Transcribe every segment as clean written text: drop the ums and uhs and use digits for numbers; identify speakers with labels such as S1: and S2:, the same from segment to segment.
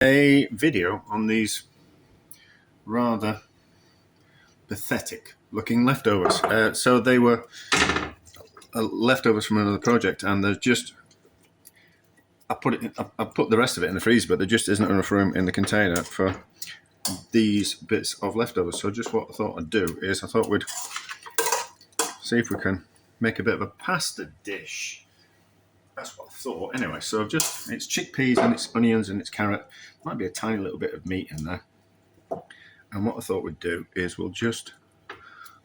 S1: A video on these rather pathetic looking leftovers. So they were leftovers from another project, and there's just I put the rest of it in the freezer, but there just isn't enough room in the container for these bits of leftovers. So just what I thought I'd do is I thought we'd see if we can make a bit of a pasta dish. That's what I thought. Anyway, so it's chickpeas and it's onions and it's carrot. Might be a tiny little bit of meat in there. And what I thought we'd do is we'll just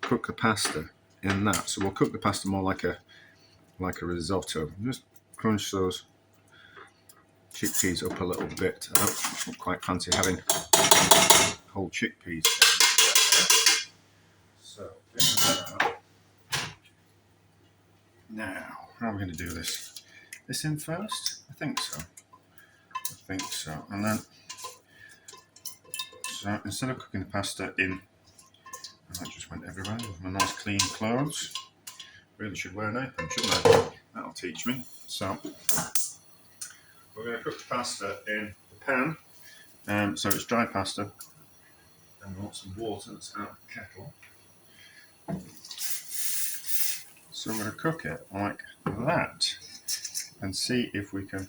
S1: cook the pasta in that. So we'll cook the pasta more like a risotto. Just crunch those chickpeas up a little bit. I don't quite fancy having whole chickpeas. So now, how are we going to do this? This in first? I think so. And then, so instead of cooking the pasta in, and that just went everywhere with my nice clean clothes. Really should wear an apron, shouldn't I? That'll teach me. So we're going to cook the pasta in the pan. So it's dry pasta, and we want some water that's out of the kettle. So we're going to cook it like that and see if we can.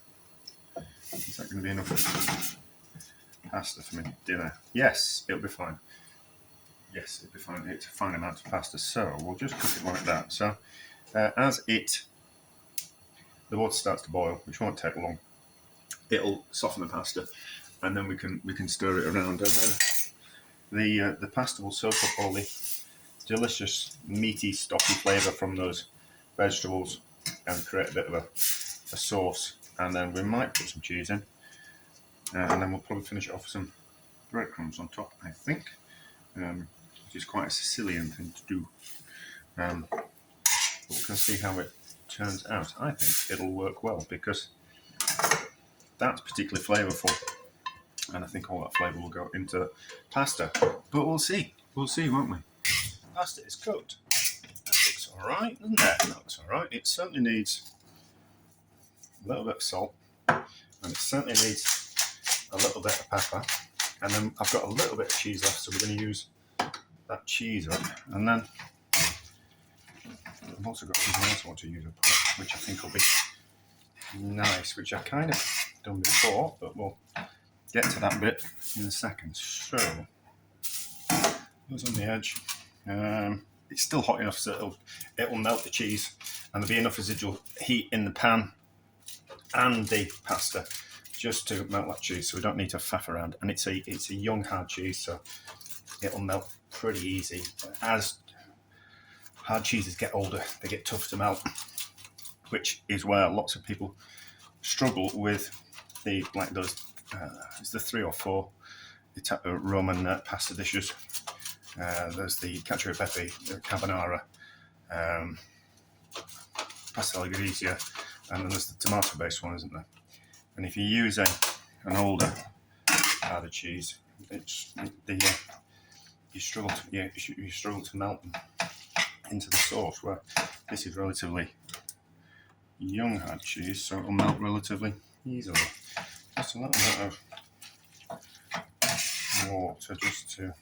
S1: Is that going to be enough pasta for me dinner? Yes, it'll be fine. Yes, it'll be fine. It's a fine amount of pasta. So we'll just cook it like that. So as the water starts to boil, which won't take long, it'll soften the pasta, and then we can stir it around, and then the pasta will soak up all the delicious meaty stocky flavour from those vegetables and create a bit of a sauce. And then we might put some cheese in, and then we'll probably finish it off with some breadcrumbs on top, I think, which is quite a Sicilian thing to do. But we're going to see how it turns out. I think it'll work well because that's particularly flavourful, and I think all that flavour will go into pasta. But we'll see, won't we? Pasta is cooked. That looks alright, doesn't it? That looks alright. It certainly needs a little bit of salt, and it certainly needs a little bit of pepper. And then I've got a little bit of cheese left, so we're going to use that cheese up. And then I've also got something else I want to use up, which I think will be nice, which I've kind of done before, but we'll get to that bit in a second. So those on the edge. It's still hot enough so it'll melt the cheese, and there'll be enough residual heat in the pan and the pasta just to melt that cheese, so we don't need to faff around. And it's a young hard cheese, so it'll melt pretty easy. As hard cheeses get older, they get tough to melt, which is where lots of people struggle with it's the 3 or 4 Roman pasta dishes. There's the cacio e pepe, carbonara, pasta alla Grecia, and then there's the tomato-based one, isn't there? And if you use an older harder cheese, you struggle to melt them into the sauce. Where this is relatively young hard cheese, so it'll melt relatively easily. Just a little bit of water just to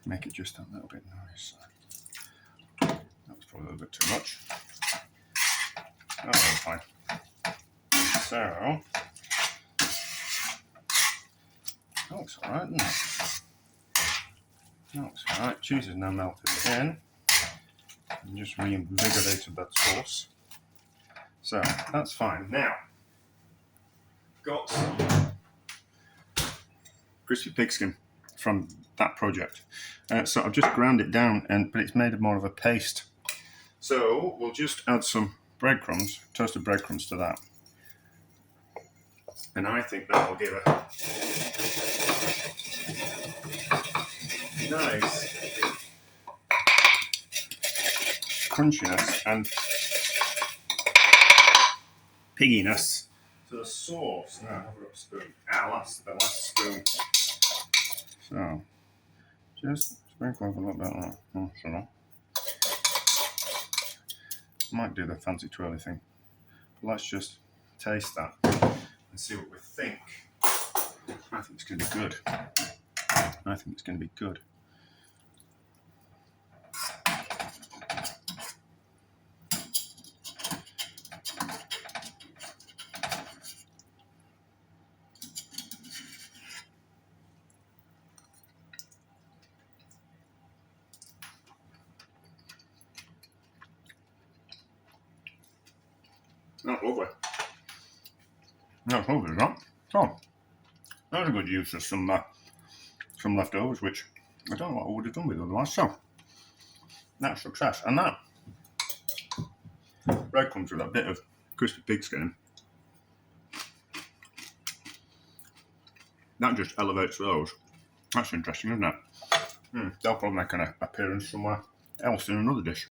S1: make it just a little bit nice. That was probably a little bit too much. Oh, that's fine. So, that looks alright, doesn't it? That looks alright. Cheese is now melted in and just reinvigorated that sauce. So, that's fine. Now, got some crispy pigskin from that project. So I've just ground it down, but it's made more of a paste. So we'll just add some breadcrumbs, toasted breadcrumbs to that. And I think that will give a nice crunchiness and pigginess to the sauce. Now, have a little spoon. The last spoon. So, just sprinkle over a little bit like that. Oh, sure. Might do the fancy twirly thing. But let's just taste that and see what we think. it's going to be good. I think it's going to be good. That's lovely. That's lovely, that. So, that's a good use of some leftovers, which I don't know what I would have done with otherwise. So, that's success. And that bread comes with a bit of crispy pig skin. That just elevates those. That's interesting, isn't it? They'll probably make an appearance somewhere else in another dish.